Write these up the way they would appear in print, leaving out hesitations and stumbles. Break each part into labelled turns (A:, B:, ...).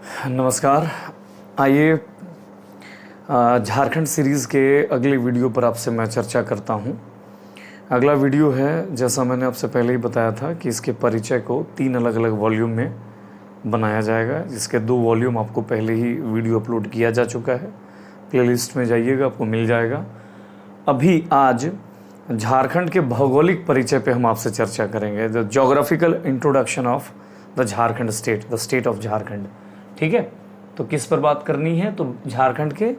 A: नमस्कार। आइए झारखंड सीरीज़ के अगले वीडियो पर आपसे मैं चर्चा करता हूं। अगला वीडियो है, जैसा मैंने आपसे पहले ही बताया था कि इसके परिचय को 3 अलग अलग वॉल्यूम में बनाया जाएगा, जिसके 2 वॉल्यूम आपको पहले ही वीडियो अपलोड किया जा चुका है। प्लेलिस्ट में जाइएगा, आपको मिल जाएगा। अभी आज झारखंड के भौगोलिक परिचय पे हम आपसे चर्चा करेंगे, the geographical introduction of the Jharkhand state, the state of Jharkhand. ठीक है, तो किस पर बात करनी है? तो झारखंड के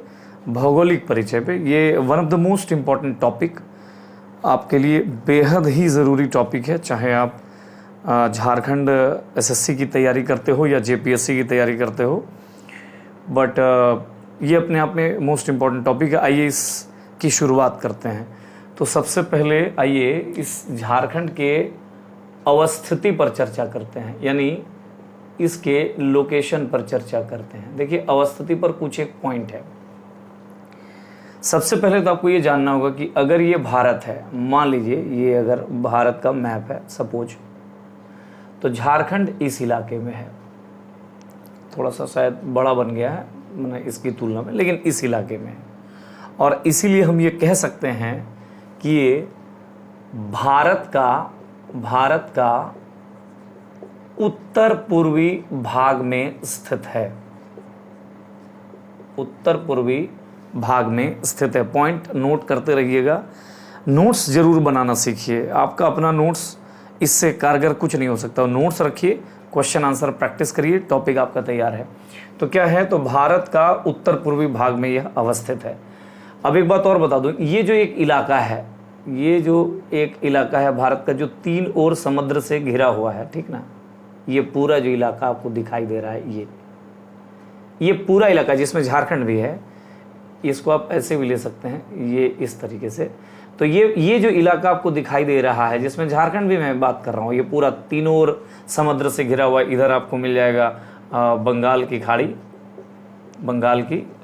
A: भौगोलिक परिचय पे। ये one of the most important topic, आपके लिए बेहद ही ज़रूरी टॉपिक है, चाहे आप झारखंड एसएससी की तैयारी करते हो या जेपीएससी की तैयारी करते हो। बट ये अपने आप में मोस्ट इम्पॉर्टेंट टॉपिक है। आइए इसकी शुरुआत करते हैं। तो सबसे पहले आइए इस झारखंड के अवस्थिति पर चर्चा करते हैं, यानी इसके लोकेशन पर चर्चा करते हैं। देखिए, अवस्थिति पर कुछ एक पॉइंट है। सबसे पहले तो आपको ये जानना होगा कि अगर ये भारत है, मान लीजिए ये अगर भारत का मैप है सपोज, तो झारखंड इस इलाके में है। थोड़ा सा शायद बड़ा बन गया है मैंने इसकी तुलना में, लेकिन इस इलाके में है। और इसीलिए हम ये कह सकते हैं कि ये भारत का उत्तर पूर्वी भाग में स्थित है। उत्तर पूर्वी भाग में स्थित है। पॉइंट नोट करते रहिएगा। नोट्स जरूर बनाना सीखिए। आपका अपना नोट्स इससे कारगर कुछ नहीं हो सकता। नोट्स रखिए, क्वेश्चन आंसर प्रैक्टिस करिए, टॉपिक आपका तैयार है। तो क्या है? तो भारत का उत्तर पूर्वी भाग में यह अवस्थित है। अब एक बात और बता दूं, ये जो एक इलाका है, ये जो एक इलाका है भारत का, जो 3 ओर समुद्र से घिरा हुआ है, ठीक ना, ये पूरा जो इलाका आपको दिखाई दे रहा है, ये पूरा इलाका जिसमें झारखंड भी है, इसको आप ऐसे भी ले सकते हैं, ये इस तरीके से। तो ये जो इलाका आपको दिखाई दे रहा है, जिसमें झारखंड भी मैं बात कर रहा हूँ, ये पूरा 3 ओर समुद्र से घिरा हुआ। इधर आपको मिल जाएगा बंगाल की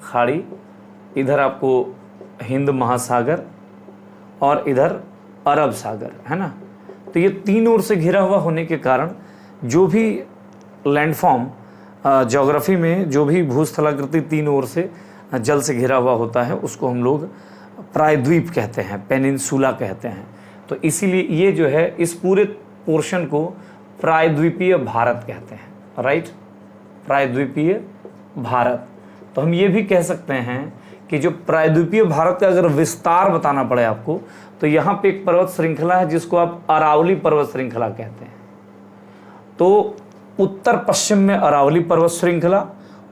A: खाड़ी, इधर आपको हिंद महासागर और इधर अरब सागर, है ना। तो ये 3 ओर से घिरा हुआ होने के कारण जो भी लैंडफॉर्म ज्योग्राफी में, जो भी भूस्थलाकृति 3 ओर से जल से घिरा हुआ होता है, उसको हम लोग प्रायद्वीप कहते हैं, पेनिनसुला कहते हैं। तो इसीलिए ये जो है, इस पूरे पोर्शन को प्रायद्वीपीय भारत कहते हैं, राइट, प्रायद्वीपीय भारत। तो हम ये भी कह सकते हैं कि जो प्रायद्वीपीय भारत का अगर विस्तार बताना पड़े आपको, तो यहाँ पे एक पर्वत श्रृंखला है जिसको आप अरावली पर्वत श्रृंखला कहते हैं। तो उत्तर पश्चिम में अरावली पर्वत श्रृंखला,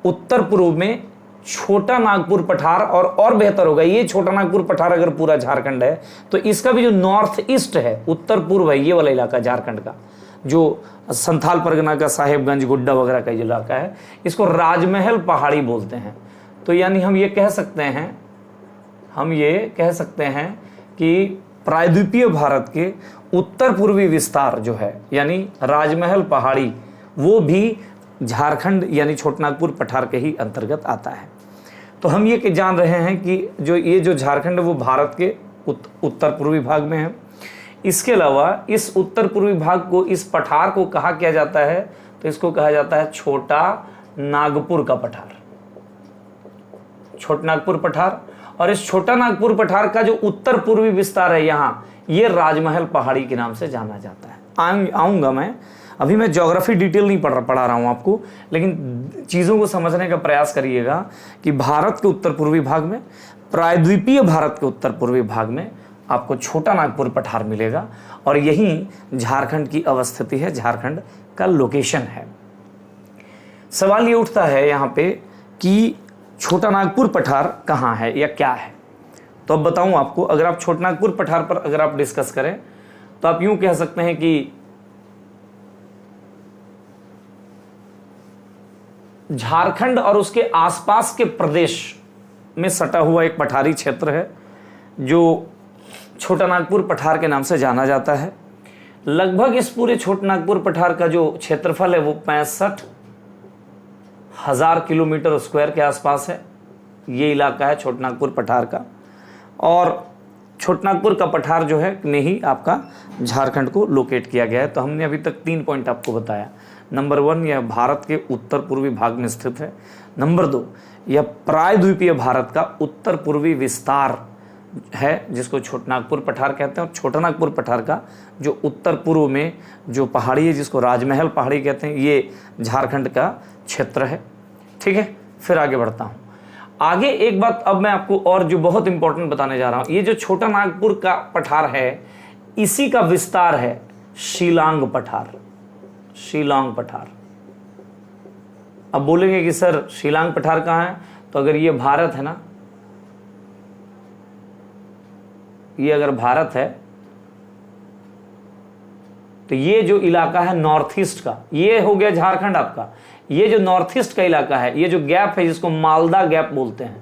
A: उत्तर पूर्व में छोटा नागपुर पठार, और बेहतर होगा, ये छोटा नागपुर पठार अगर पूरा झारखंड है तो इसका भी जो नॉर्थ ईस्ट है, उत्तर पूर्व है, ये वाला इलाका झारखंड का, जो संथाल परगना का साहेबगंज गुड्डा वगैरह का जो इलाका है, इसको राजमहल पहाड़ी बोलते हैं। तो यानी हम ये कह सकते हैं कि प्रायद्वीपीय भारत के उत्तर पूर्वी विस्तार जो है, यानी राजमहल पहाड़ी, वो भी झारखंड यानी छोटनागपुर पठार के ही अंतर्गत आता है। तो हम ये जान रहे हैं कि जो झारखंड है वो भारत के उत्तर पूर्वी भाग में है। इसके अलावा इस उत्तर पूर्वी भाग को, इस पठार को कहा किया जाता है, तो इसको कहा जाता है छोटा नागपुर का पठार, छोटनागपुर पठार। और इस छोटा नागपुर पठार का जो उत्तर पूर्वी विस्तार है यहाँ, ये राजमहल पहाड़ी के नाम से जाना जाता है। आऊँगा मैं, अभी मैं ज्योग्राफी डिटेल नहीं पढ़ा रहा हूँ आपको, लेकिन चीज़ों को समझने का प्रयास करिएगा कि भारत के उत्तर पूर्वी भाग में, प्रायद्वीपीय भारत के उत्तर पूर्वी भाग में आपको छोटा नागपुर पठार मिलेगा, और यहीं झारखंड की अवस्थिति है, झारखंड का लोकेशन है। सवाल ये उठता है यहाँ पे कि छोटा नागपुर पठार कहाँ है या क्या है। तो अब बताऊं आपको, अगर आप छोटा नागपुर पठार पर अगर आप डिस्कस करें, तो आप यूं कह सकते हैं कि झारखंड और उसके आसपास के प्रदेश में सटा हुआ एक पठारी क्षेत्र है, जो छोटा नागपुर पठार के नाम से जाना जाता है। लगभग इस पूरे छोटा नागपुर पठार का जो क्षेत्रफल है वो 65,000 किलोमीटर स्क्वायर के आसपास है। ये इलाका है छोटा नागपुर पठार का, और छोटा नागपुर का पठार जो है में ही आपका झारखंड को लोकेट किया गया है। तो हमने अभी तक 3 पॉइंट आपको बताया। नंबर 1, यह भारत के उत्तर पूर्वी भाग में स्थित है। नंबर 2, यह प्रायद्वीपीय भारत का उत्तर पूर्वी विस्तार है जिसको छोटानागपुर पठार कहते हैं। और छोटानागपुर पठार का जो उत्तर पूर्व में जो पहाड़ी है जिसको राजमहल पहाड़ी कहते हैं, ये झारखंड का क्षेत्र है। ठीक है, फिर आगे बढ़ता हूँ। आगे एक बात अब मैं आपको और जो बहुत इंपॉर्टेंट बताने जा रहा हूँ, ये जो छोटानागपुर का पठार है इसी का विस्तार है शिलांग पठार। शिलांग पठार। अब बोलेंगे कि सर शिलांग पठार कहाँ है, तो अगर ये भारत है ना, ये अगर भारत है तो ये जो इलाका है नॉर्थ ईस्ट का, ये हो गया झारखंड आपका। ये जो नॉर्थ ईस्ट का इलाका है, ये जो गैप है जिसको मालदा गैप बोलते हैं,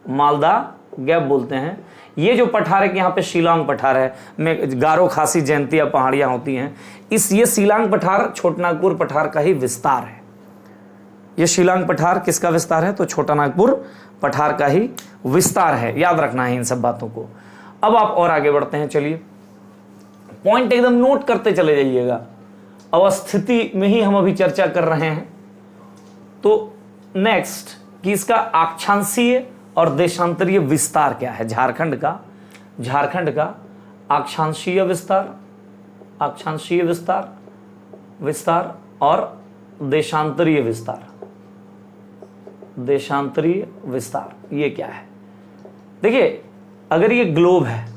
A: मालदा गैप बोलते हैं, ये जो पठार है कि यहाँ पे शिलांग पठार है, में गारो खासी जयंतिया पहाड़ियाँ होती हैं, ये शिलांग पठार छोटानागपुर पठार का ही विस्तार है। ये शिलांग पठार किसका विस्तार है, तो छोटानागपुर पठार का ही विस्तार है। याद रखना है इन सब बातों को। अब आप और आगे बढ़ते हैं, चलिए पॉइंट एकदम नोट करते चले जाइएगा। अवस्थिति में ही हम अभी चर्चा कर रहे हैं। तो नेक्स्ट कि इसका अक्षांशीय और देशांतरीय विस्तार क्या है झारखंड का। झारखंड का अक्षांशीय विस्तार, अक्षांशीय विस्तार, विस्तार और देशांतरीय विस्तार। देशांतरीय विस्तार ये क्या है? देखिए, अगर ये ग्लोब है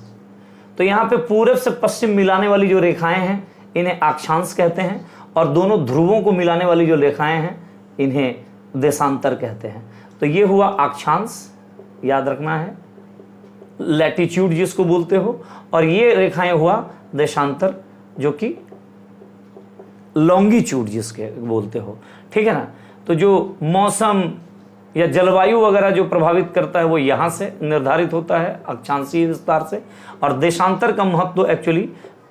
A: तो यहां पे पूरब से पश्चिम मिलाने वाली जो रेखाएं हैं इन्हें अक्षांश कहते हैं, और दोनों ध्रुवों को मिलाने वाली जो रेखाएं हैं इन्हें देशांतर कहते हैं। तो ये हुआ अक्षांश, याद रखना है, लैटिट्यूड जिसको बोलते हो, और ये रेखाएं हुआ देशांतर जो कि लॉन्गिट्यूड जिसके बोलते हो। ठीक है ना। तो जो मौसम या जलवायु वगैरह जो प्रभावित करता है वो यहाँ से निर्धारित होता है अक्षांशीय विस्तार से। और देशांतर का महत्व एक्चुअली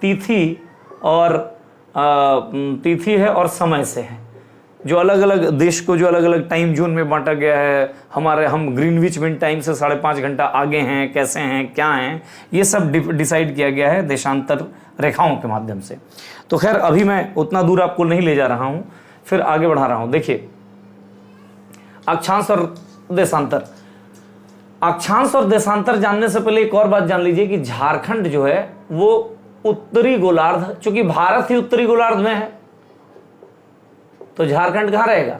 A: तिथि है और समय से है। जो अलग अलग देश को जो अलग अलग टाइम जोन में बांटा गया है, हम ग्रीनविच मीन टाइम से 5.5 घंटा आगे हैं, कैसे हैं, क्या हैं, ये सब डिसाइड किया गया है देशांतर रेखाओं के माध्यम से। तो खैर अभी मैं उतना दूर आपको नहीं ले जा रहा हूँ, फिर आगे बढ़ा रहा हूँ। देखिए, अक्षांश और देशांतर। अक्षांश और देशांतर जानने से पहले एक और बात जान लीजिए कि झारखंड जो है वो उत्तरी गोलार्ध, चूंकि भारत ही उत्तरी गोलार्ध में है तो झारखंड कहाँ रहेगा?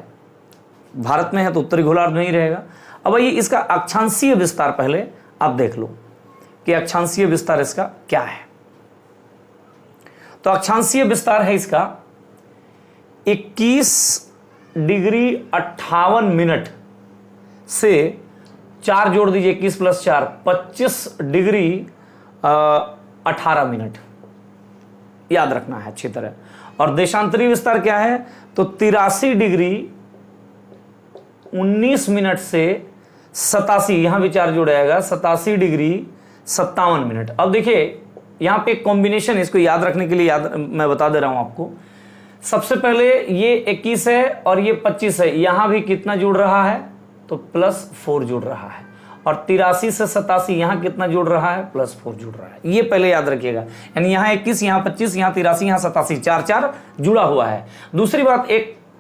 A: भारत में है तो उत्तरी गोलार्ध में ही रहेगा। अब ये इसका अक्षांशीय विस्तार पहले आप देख लो कि अक्षांशीय विस्तार इसका क्या है। तो अक्षांशीय विस्तार है इसका 21 डिग्री 58 मिनट से 4 जोड़ दीजिए, 21 + 4 25 डिग्री 18 मिनट, याद रखना है अच्छी तरह। और देशांतरीय विस्तार क्या है? तो 83 डिग्री 19 मिनट से 87, यहां भी 4 जोड़ा जाएगा, 87 डिग्री 57 मिनट। अब देखिए यहां पे कॉम्बिनेशन, इसको याद रखने के लिए मैं बता दे रहा हूं आपको। सबसे पहले ये 21 है और ये 25 है, यहां भी कितना जुड़ रहा है? तो +4 जुड़ रहा है। और 83 से 87 यहां कितना जुड़ रहा है? +4 जुड़ रहा है। ये पहले याद रखिएगा, यानी यहां 21, यहां 25, यहां 83, यहां 87, 4 जुड़ा हुआ है। दूसरी बात,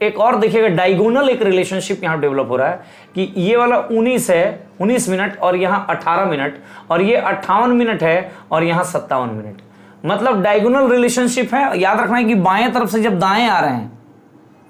A: एक और देखिएगा, डायगोनल एक रिलेशनशिप यहां डेवलप हो रहा है कि ये वाला 19 है, 19 मिनट, और यहां 18 मिनट, और ये 58 मिनट है, और यहां 57 मिनट। मतलब डायगोनल रिलेशनशिप है। याद रखना है कि बाएं तरफ से जब दाएं आ रहे हैं,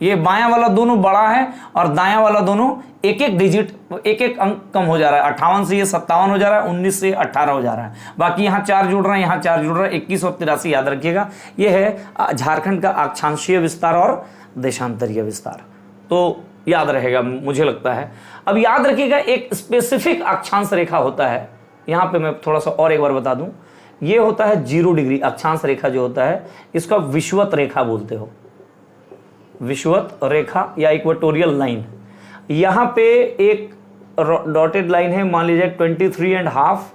A: ये बायां वाला दोनों बड़ा है और दायां वाला दोनों एक डिजिट, एक अंक कम हो जा रहा है। 58 से ये 57 हो जा रहा है, 19 से 18 हो जा रहा है। बाकी यहाँ 4 जुड़ रहे हैं, यहाँ 4 जुड़ रहा है, 21 और 83 याद रखिएगा। ये है झारखंड का अक्षांशीय विस्तार और देशांतरीय विस्तार। तो याद रहेगा मुझे लगता है। अब याद रखिएगा एक स्पेसिफिक अक्षांश रेखा होता है, यहाँ पे मैं थोड़ा सा और एक बार बता दूं, ये होता है 0 डिग्री अक्षांश रेखा जो होता है, इसको विषुवत रेखा बोलते हो, विषुवत रेखा या इक्वेटोरियल लाइन। यहां पे एक डॉटेड लाइन है, मान लीजिए 23.5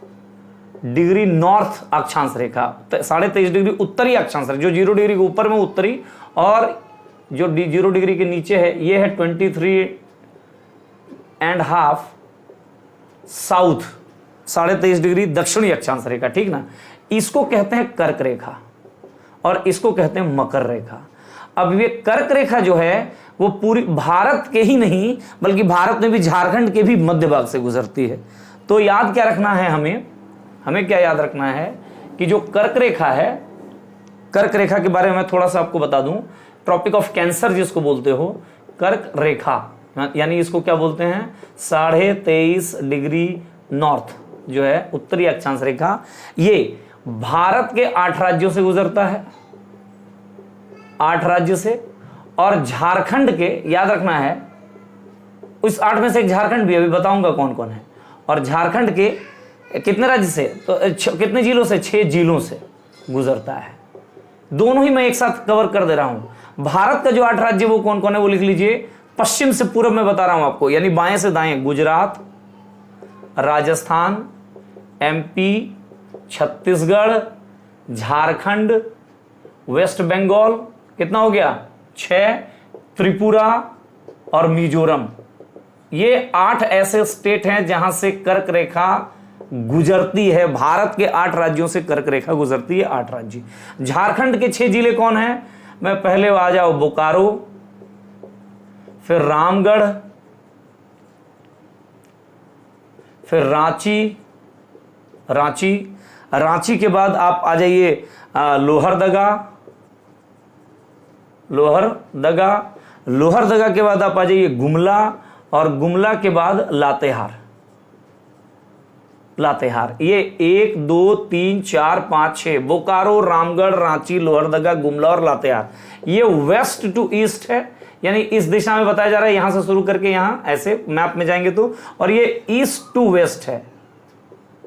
A: डिग्री नॉर्थ अक्षांश रेखा, 23.5 डिग्री उत्तरी अक्षांश रेखा, जो 0 डिग्री के ऊपर में उत्तरी, और जो 0 डिग्री के नीचे है ये है 23.5 साउथ, 23.5 डिग्री दक्षिणी अक्षांश रेखा। ठीक ना। इसको कहते हैं कर्क रेखा और इसको कहते हैं मकर रेखा।
B: अब ये कर्क रेखा जो है वो पूरी भारत के ही नहीं बल्कि भारत में भी झारखंड के भी मध्य भाग से गुजरती है। तो याद क्या रखना है हमें क्या याद रखना है कि जो कर्क रेखा है, कर्क रेखा के बारे में मैं थोड़ा सा आपको बता दूं, ट्रॉपिक ऑफ कैंसर जिसको बोलते हो, कर्क रेखा यानी इसको क्या बोलते हैं, 23.5 डिग्री नॉर्थ जो है उत्तरी अक्षांश रेखा, ये भारत के 8 राज्यों से गुजरता है, 8 राज्य से। और झारखंड के, याद रखना है, उस 8 में से एक झारखंड भी, अभी बताऊंगा कौन कौन है। और झारखंड के कितने राज्य से, तो कितने जिलों से, 6 जिलों से गुजरता है। दोनों ही मैं एक साथ कवर कर दे रहा हूं। भारत का जो 8 राज्य वो कौन कौन है वो लिख लीजिए। पश्चिम से पूर्व में बता रहा हूं आपको, यानी बाएं से दाएं, गुजरात, राजस्थान, एमपी, छत्तीसगढ़, झारखंड, वेस्ट बंगाल, कितना हो गया 6, त्रिपुरा और मिजोरम। ये 8 ऐसे स्टेट हैं जहां से कर्क रेखा गुजरती है। भारत के 8 राज्यों से कर्क रेखा गुजरती है, 8 राज्य। झारखंड के 6 जिले कौन हैं, मैं पहले आ जाओ, बोकारो, फिर रामगढ़, फिर रांची के बाद आप आ जाइए लोहरदगा के बाद आप आ जाइए गुमला, और गुमला के बाद लातेहार। ये 1 2 3 4 5 6 बोकारो, रामगढ़, रांची, लोहरदगा, गुमला और लातेहार। ये वेस्ट टू ईस्ट है, यानी इस दिशा में बताया जा रहा है, यहां से शुरू करके यहां ऐसे मैप में जाएंगे तो, और ये ईस्ट टू वेस्ट है,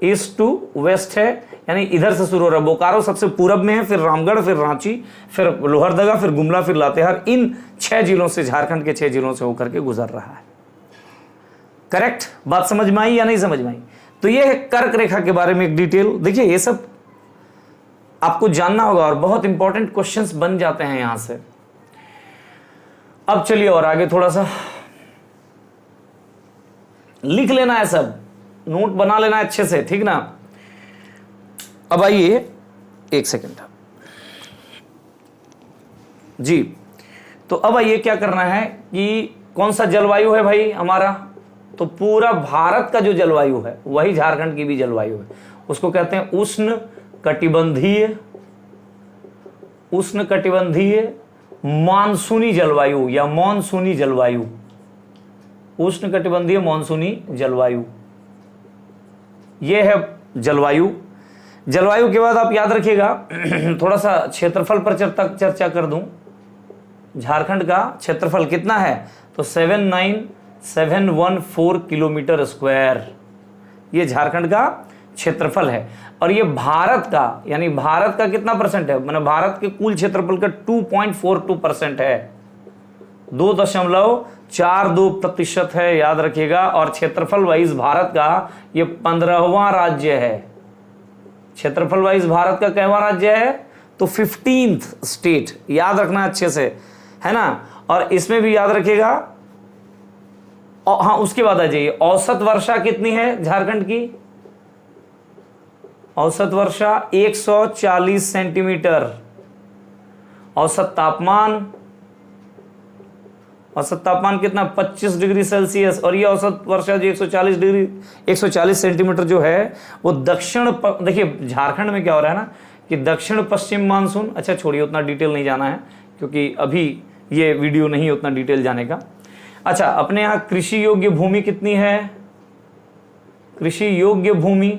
B: ईस्ट टू वेस्ट है, यानी इधर से शुरू हो रहा है। बोकारो सबसे पूरब में है, फिर रामगढ़, फिर रांची, फिर लोहरदगा, फिर गुमला, फिर लातेहार। इन 6 जिलों से, झारखंड के 6 जिलों से होकर के गुजर रहा है। करेक्ट बात समझ में आई या नहीं समझ में आई? तो ये है कर्क रेखा के बारे में एक डिटेल। देखिए ये सब आपको जानना होगा और बहुत इंपॉर्टेंट क्वेश्चंस बन जाते हैं यहां से। अब चलिए और आगे थोड़ा सा लिख लेना है, सब नोट बना लेना है अच्छे से, ठीक ना। अब आइए, एक सेकंड जी। तो अब आइए क्या करना है कि कौन सा जलवायु है भाई हमारा, तो पूरा भारत का जो जलवायु है वही झारखंड की भी जलवायु है। उसको कहते हैं उष्ण कटिबंधीय मानसूनी जलवायु या मॉनसूनी जलवायु, उष्ण कटिबंधीय मानसूनी जलवायु, यह है जलवायु। जलवायु के बाद आप याद रखिएगा थोड़ा सा क्षेत्रफल पर चर्चा कर दूं। झारखंड का क्षेत्रफल कितना है, तो 79714 किलोमीटर स्क्वायर, ये झारखंड का क्षेत्रफल है। और ये भारत का, यानी भारत का कितना परसेंट है, माने भारत के कुल क्षेत्रफल का 2.42% है, 2.42% है, याद रखिएगा। और क्षेत्रफल वाइज भारत का ये 15वां राज्य है। क्षेत्रफल वाइज भारत का कैवा राज्य है, तो 15th स्टेट, याद रखना अच्छे से, है ना। और इसमें भी याद रखिएगा, हाँ उसके बाद आ जाइए, औसत वर्षा कितनी है झारखंड की, औसत वर्षा 140 सेंटीमीटर। औसत तापमान कितना, 25 डिग्री सेल्सियस। और ये औसत वर्षा जो 140 सेंटीमीटर जो है वो दक्षिण, देखिए झारखंड में क्या हो रहा है ना कि दक्षिण पश्चिम मानसून, अच्छा छोड़िए उतना डिटेल नहीं जाना है क्योंकि अभी ये वीडियो नहीं है उतना डिटेल जाने का। अच्छा, अपने यहाँ कृषि योग्य भूमि कितनी है, कृषि योग्य भूमि,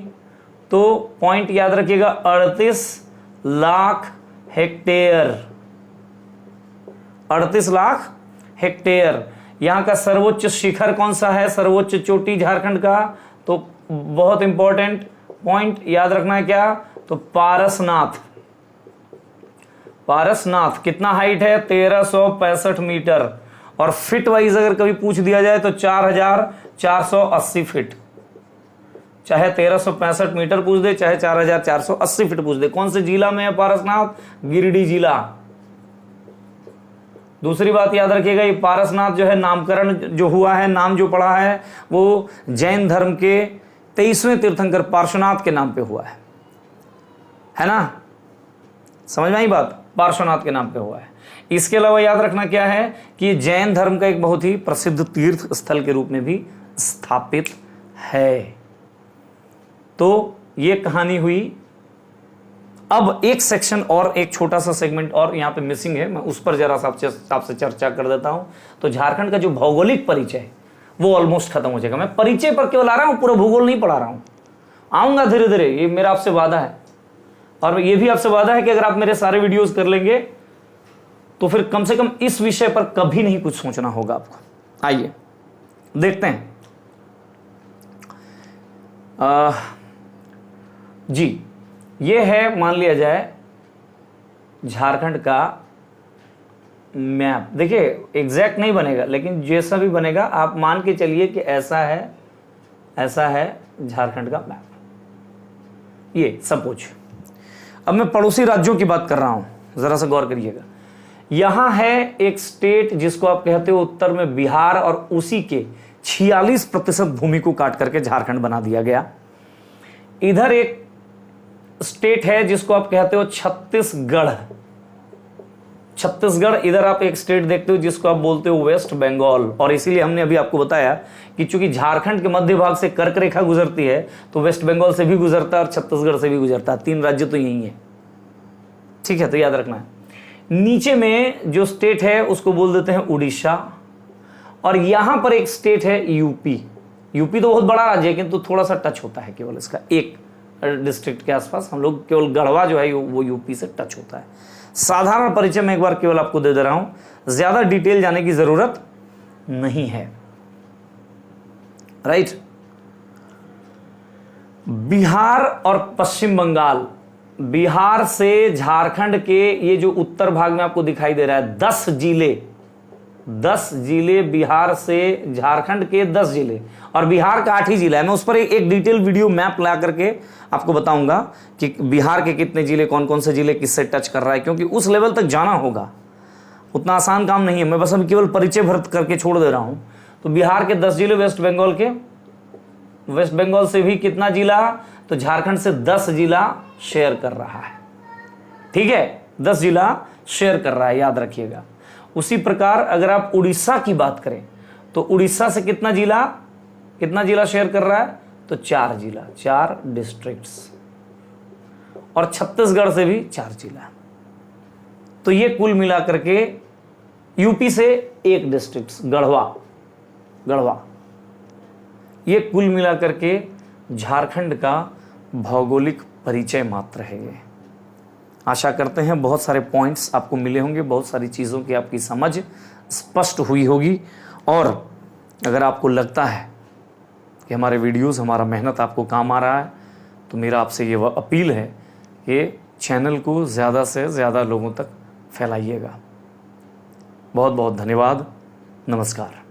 B: तो पॉइंट याद रखिएगा 38 लाख हेक्टेयर, 38 लाख हेक्टेयर। यहां का सर्वोच्च शिखर कौन सा है, सर्वोच्च चोटी झारखंड का, तो बहुत इंपॉर्टेंट पॉइंट याद रखना है क्या, तो पारसनाथ कितना हाइट है, 1365 मीटर। और फिट वाइज अगर कभी पूछ दिया जाए तो 4480 फिट, चाहे 1365 मीटर पूछ दे चाहे 4480 फीट पूछ दे। कौन से जिला में है पारसनाथ, गिरिडीह जिला। दूसरी बात याद रखिएगा, ये पारसनाथ जो है नामकरण जो हुआ है, नाम जो पड़ा है वो जैन धर्म के 23वें तीर्थंकर पार्श्वनाथ के नाम पे हुआ है ना, समझ में आई बात, पार्श्वनाथ के नाम पे हुआ है। इसके अलावा याद रखना क्या है कि ये जैन धर्म का एक बहुत ही प्रसिद्ध तीर्थ स्थल के रूप में भी स्थापित है। तो ये कहानी हुई। अब एक सेक्शन और, एक छोटा सा सेगमेंट और यहाँ पे मिसिंग है, मैं उस पर जरा सा आपसे चर्चा कर देता हूँ। तो झारखंड का जो भौगोलिक परिचय है वो ऑलमोस्ट खत्म हो जाएगा। मैं परिचय पर केवल आ रहा हूँ, पूरा भूगोल नहीं पढ़ा रहा हूँ, आऊँगा धीरे धीरे, ये मेरा आपसे वादा है। और ये भी आपसे वादा है कि अगर आप मेरे सारे वीडियोस कर लेंगे तो फिर कम से कम इस विषय पर कभी नहीं कुछ सोचना होगा आपको। आइए देखते हैं। जी, ये है, मान लिया जाए झारखंड का मैप। देखिए एग्जैक्ट नहीं बनेगा, लेकिन जैसा भी बनेगा आप मान के चलिए कि ऐसा है झारखंड का मैप, ये सपोज। अब मैं पड़ोसी राज्यों की बात कर रहा हूं, जरा सा गौर करिएगा। यहां है एक स्टेट जिसको आप कहते हो उत्तर में बिहार, और उसी के 46% भूमि को काट करके झारखंड बना दिया गया। इधर एक स्टेट है जिसको आप कहते हो छत्तीसगढ़। इधर आप एक स्टेट देखते हो जिसको आप बोलते हो वेस्ट बंगाल। और इसीलिए हमने अभी आपको बताया कि चूंकि झारखंड के मध्य भाग से कर्क रेखा गुजरती है तो वेस्ट बंगाल से भी गुजरता है और छत्तीसगढ़ से भी गुजरता है। 3 राज्य तो यही है, ठीक है, तो याद रखना है। नीचे में जो स्टेट है उसको बोल देते हैं उड़ीसा, और यहां पर एक स्टेट है यूपी। यूपी तो बहुत बड़ा राज्य है, किंतु थोड़ा सा टच होता है केवल इसका एक डिस्ट्रिक्ट के आसपास। हम लोग केवल गढ़वा जो है वो यूपी से टच होता है। साधारण परिचय में एक बार केवल आपको दे रहा हूं, ज्यादा डिटेल जाने की जरूरत नहीं है। राइट। बिहार और पश्चिम बंगाल, बिहार से झारखंड के ये जो उत्तर भाग में आपको दिखाई दे रहा है 10 जिले, बिहार से झारखंड के 10 जिले, और बिहार का 8 ही जिला है। मैं उस पर एक डिटेल वीडियो मैप ला करके आपको बताऊंगा कि बिहार के कितने जिले, कौन कौन से जिले किससे टच कर रहा है, क्योंकि उस लेवल तक जाना होगा, उतना आसान काम नहीं है। मैं बस अभी केवल परिचय भर करके छोड़ दे रहा हूं। तो बिहार के 10 जिले, वेस्ट बंगाल से भी कितना जिला, तो झारखंड से 10 जिला शेयर कर रहा है। ठीक है, 10 जिला शेयर कर रहा है, याद रखिएगा। उसी प्रकार अगर आप उड़ीसा की बात करें तो उड़ीसा से कितना जिला शेयर कर रहा है, तो 4 जिला, 4 डिस्ट्रिक्ट्स, और छत्तीसगढ़ से भी 4 जिला। तो ये कुल मिलाकर के यूपी से 1 डिस्ट्रिक्ट गढ़वा, ये कुल मिलाकर के झारखंड का भौगोलिक परिचय मात्र है। ये आशा करते हैं बहुत सारे पॉइंट्स आपको मिले होंगे, बहुत सारी चीज़ों की आपकी समझ स्पष्ट हुई होगी। और अगर आपको लगता है कि हमारे वीडियोस, हमारा मेहनत आपको काम आ रहा है, तो मेरा आपसे ये अपील है कि चैनल को ज़्यादा से ज़्यादा लोगों तक फैलाइएगा। बहुत बहुत धन्यवाद। नमस्कार।